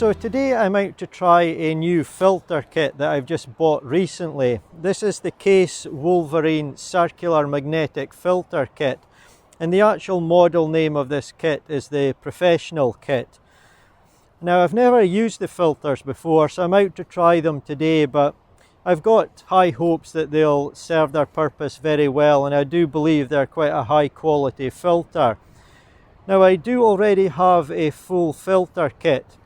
So today I'm out to try a new filter kit that I've just bought recently. This is the Kase Wolverine circular magnetic filter kit, and the actual model name of this kit is the Professional kit. Now, I've never used the filters before, so I'm out to try them today, but I've got high hopes that they'll serve their purpose very well, and I do believe they're quite a high quality filter. Now, I do already have a full filter kit.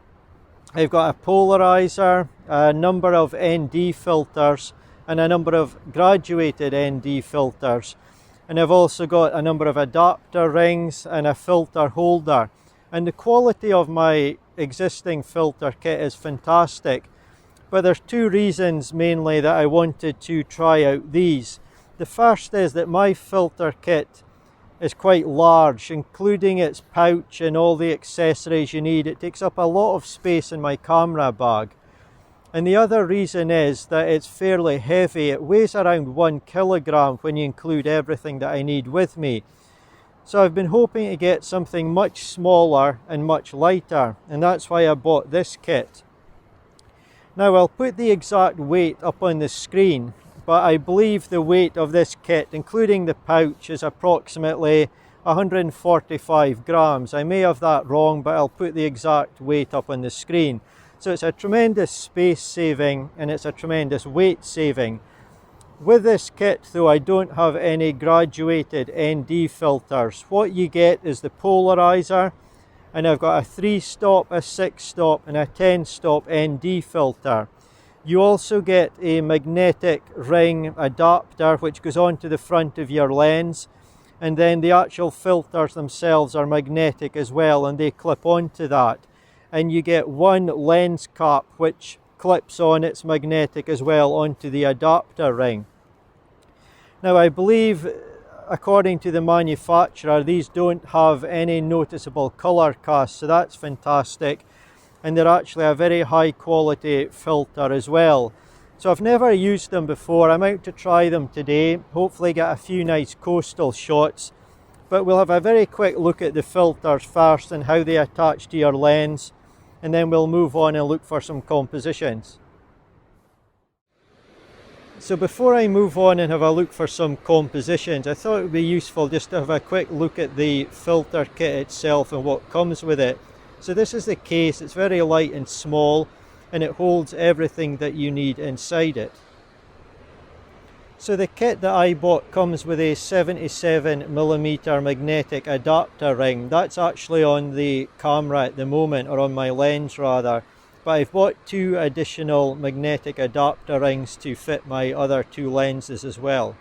I've got a polarizer, a number of ND filters, and a number of graduated ND filters. And I've also got a number of adapter rings and a filter holder. And the quality of my existing filter kit is fantastic. But there's two reasons mainly that I wanted to try out these. The first is that my filter kit is quite large, including its pouch and all the accessories you need. It takes up a lot of space in my camera bag. And the other reason is that it's fairly heavy. It weighs around 1 kilogram when you include everything that I need with me. So I've been hoping to get something much smaller and much lighter, and that's why I bought this kit. Now, I'll put the exact weight up on the screen, but I believe the weight of this kit, including the pouch, is approximately 145 grams. I may have that wrong, but I'll put the exact weight up on the screen. So it's a tremendous space saving and it's a tremendous weight saving. With this kit though, I don't have any graduated ND filters. What you get is the polarizer, and I've got a 3-stop, a 6-stop and a 10-stop ND filter. You also get a magnetic ring adapter which goes onto the front of your lens, and then the actual filters themselves are magnetic as well, and they clip onto that. And you get one lens cap which clips on, it's magnetic as well, onto the adapter ring. Now, I believe, according to the manufacturer, these don't have any noticeable color cast, so that's fantastic. And they're actually a very high quality filter as well. So I've never used them before. I'm out to try them today, hopefully get a few nice coastal shots. But we'll have a very quick look at the filters first and how they attach to your lens, and then we'll move on and look for some compositions. So before I move on and have a look for some compositions, I thought it would be useful just to have a quick look at the filter kit itself and what comes with it. So this is the case. It's very light and small, and it holds everything that you need inside it. So the kit that I bought comes with a 77mm magnetic adapter ring. That's actually on the camera at the moment, or on my lens rather. But I've bought 2 additional magnetic adapter rings to fit my other 2 lenses as well.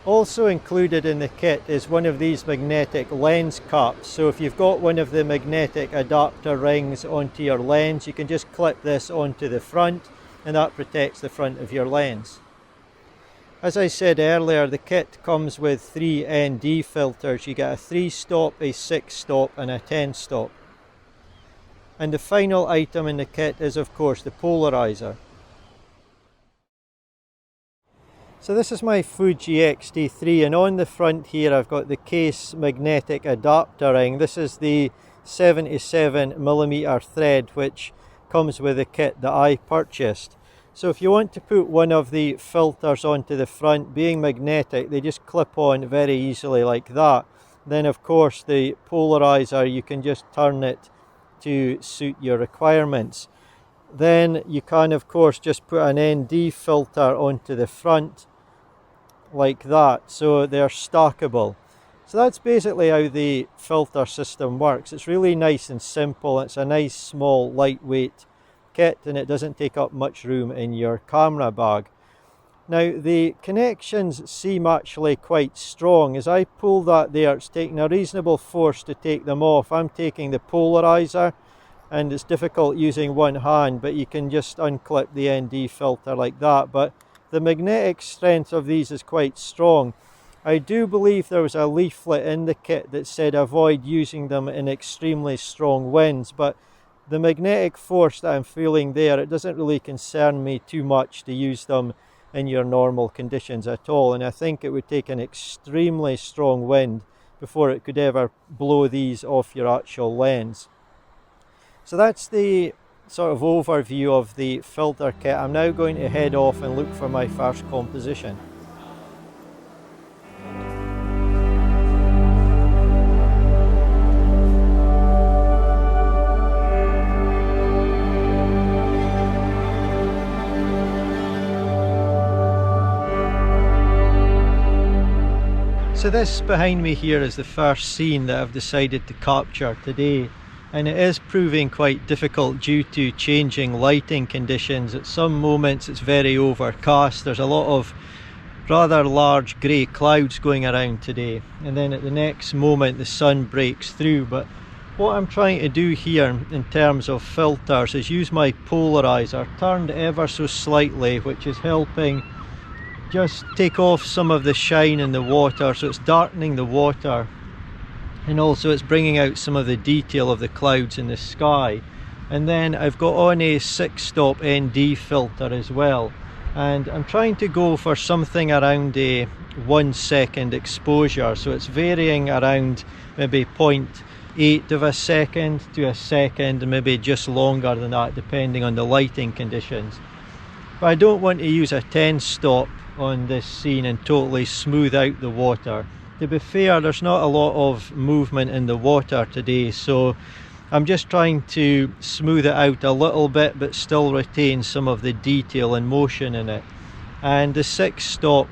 Also included in the kit is one of these magnetic lens caps. So if you've got one of the magnetic adapter rings onto your lens, you can just clip this onto the front, and that protects the front of your lens. As I said earlier, the kit comes with 3 ND filters. You get a 3-stop, a 6-stop and a 10-stop. And the final item in the kit is, of course, the polarizer. So this is my Fuji X-T3, and on the front here I've got the Kase magnetic adapter ring. This is the 77mm thread which comes with the kit that I purchased. So if you want to put one of the filters onto the front, being magnetic, they just clip on very easily like that. Then of course the polarizer, you can just turn it to suit your requirements. Then you can of course just put an ND filter onto the front like that, so they're stackable. So that's basically how the filter system works. It's really nice and simple. It's a nice small lightweight kit, and it doesn't take up much room in your camera bag. Now the connections seem actually quite strong. As I pull that there, it's taking a reasonable force to take them off. I'm taking the polarizer, and it's difficult using one hand, but you can just unclip the ND filter like that. But the magnetic strength of these is quite strong. I do believe there was a leaflet in the kit that said avoid using them in extremely strong winds, but the magnetic force that I'm feeling there, it doesn't really concern me too much to use them in your normal conditions at all. And I think it would take an extremely strong wind before it could ever blow these off your actual lens. So that's the sort of overview of the filter kit. I'm now going to head off and look for my first composition. So this behind me here is the first scene that I've decided to capture today, and it is proving quite difficult due to changing lighting conditions. At some moments it's very overcast, there's a lot of rather large grey clouds going around today, and then at the next moment the sun breaks through. But what I'm trying to do here in terms of filters is use my polarizer turned ever so slightly, which is helping just take off some of the shine in the water, so it's darkening the water, and also it's bringing out some of the detail of the clouds in the sky. And then I've got on a 6-stop ND filter as well, and I'm trying to go for something around a 1 second exposure, so it's varying around maybe 0.8 of a second to a second, and maybe just longer than that depending on the lighting conditions. But I don't want to use a 10-stop on this scene and totally smooth out the water. To be fair, there's not a lot of movement in the water today, so I'm just trying to smooth it out a little bit but still retain some of the detail and motion in it. And the 6-stop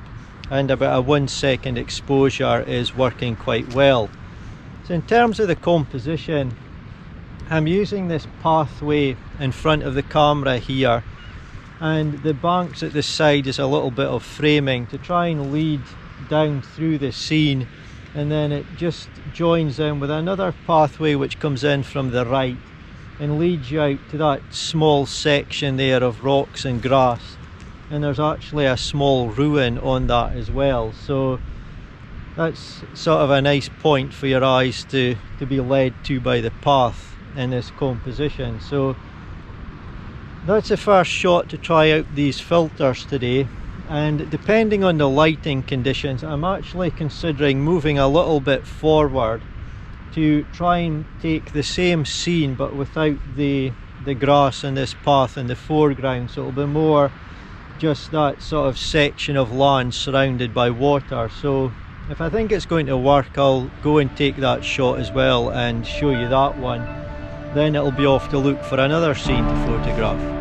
and about a 1 second exposure is working quite well. So in terms of the composition, I'm using this pathway in front of the camera here, and the banks at the side is a little bit of framing to try and lead down through the scene, and then it just joins in with another pathway which comes in from the right and leads you out to that small section there of rocks and grass, and there's actually a small ruin on that as well, so that's sort of a nice point for your eyes to be led to by the path in this composition. So that's the first shot to try out these filters today, and depending on the lighting conditions I'm actually considering moving a little bit forward to try and take the same scene but without the grass and this path in the foreground, so it'll be more just that sort of section of land surrounded by water. So if I think it's going to work, I'll go and take that shot as well and show you that one. Then it'll be off to look for another scene to photograph.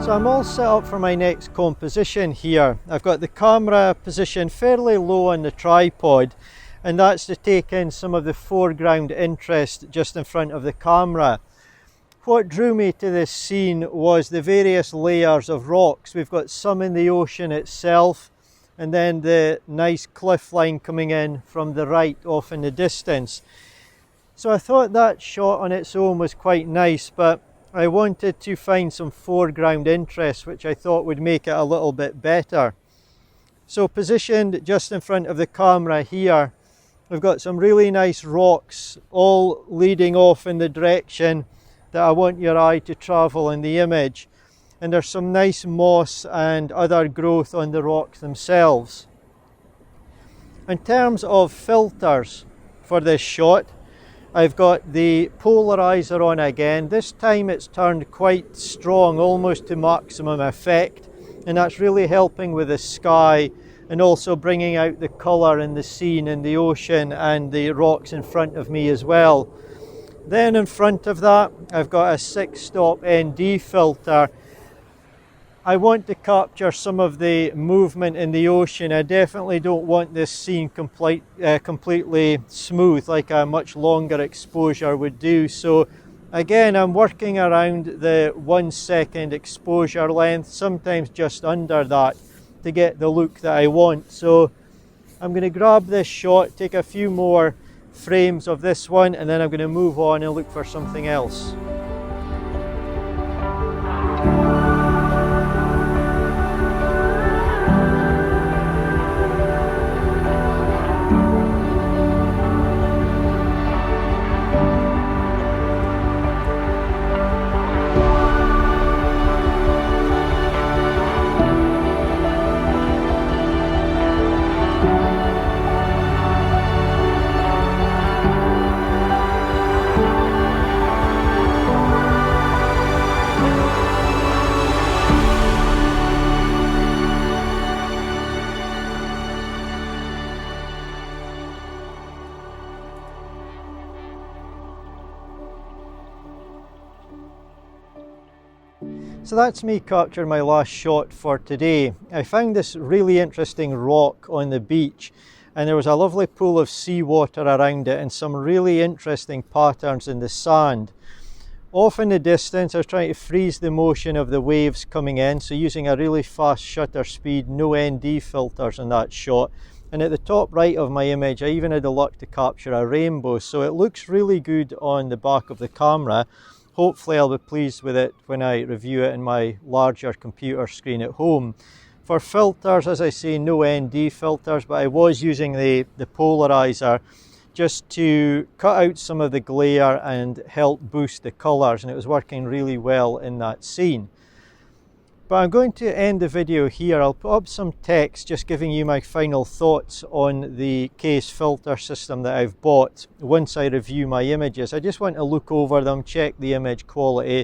So I'm all set up for my next composition here. I've got the camera positioned fairly low on the tripod, and that's to take in some of the foreground interest just in front of the camera. What drew me to this scene was the various layers of rocks. We've got some in the ocean itself, and then the nice cliff line coming in from the right off in the distance. So I thought that shot on its own was quite nice, but I wanted to find some foreground interest which I thought would make it a little bit better. So positioned just in front of the camera here, we've got some really nice rocks all leading off in the direction that I want your eye to travel in the image, and there's some nice moss and other growth on the rocks themselves. In terms of filters for this shot, I've got the Polarizer on again. This time it's turned quite strong, almost to maximum effect, and that's really helping with the sky and also bringing out the colour in the scene in the ocean and the rocks in front of me as well. Then in front of that I've got a 6-stop ND filter. I want to capture some of the movement in the ocean. I definitely don't want this scene completely smooth like a much longer exposure would do. So again, I'm working around the 1 second exposure length, sometimes just under that, to get the look that I want. So I'm going to grab this shot, take a few more frames of this one, and then I'm going to move on and look for something else. So that's me capturing my last shot for today. I found this really interesting rock on the beach, and there was a lovely pool of seawater around it and some really interesting patterns in the sand. Off in the distance I was trying to freeze the motion of the waves coming in, so using a really fast shutter speed, no ND filters in that shot. And at the top right of my image I even had the luck to capture a rainbow, so it looks really good on the back of the camera. Hopefully I'll be pleased with it when I review it in my larger computer screen at home. For filters, as I say, no ND filters, but I was using the Polarizer just to cut out some of the glare and help boost the colours, and it was working really well in that scene. But I'm going to end the video here. I'll put up some text just giving you my final thoughts on the Kase filter system that I've bought once I review my images. I just want to look over them, check the image quality,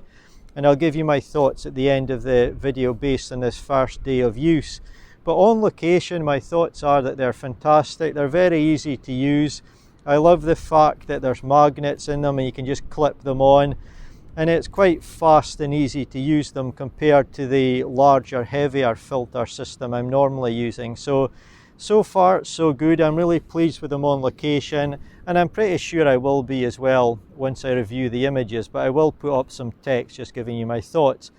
and I'll give you my thoughts at the end of the video based on this first day of use. But on location, my thoughts are that they're fantastic. They're very easy to use. I love the fact that there's magnets in them and you can just clip them on. And it's quite fast and easy to use them compared to the larger, heavier filter system I'm normally using. So far so good. I'm really pleased with them on location, and I'm pretty sure I will be as well once I review the images, but I will put up some text just giving you my thoughts.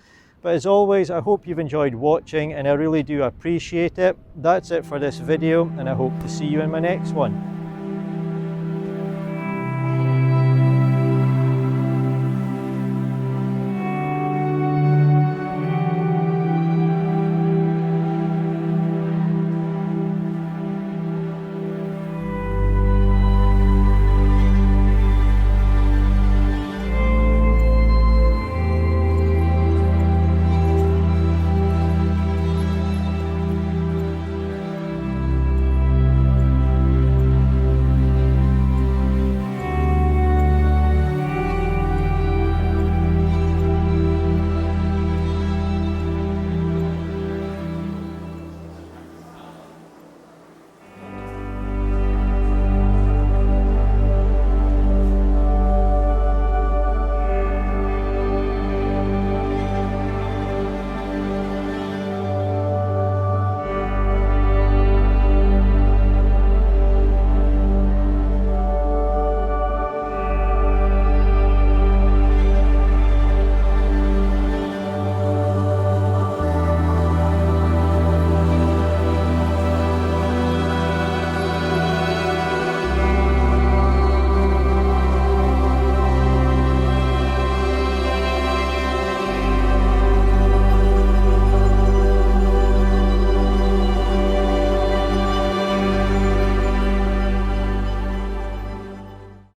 But as always, I hope you've enjoyed watching, and I really do appreciate it. That's it for this video, and I hope to see you in my next one.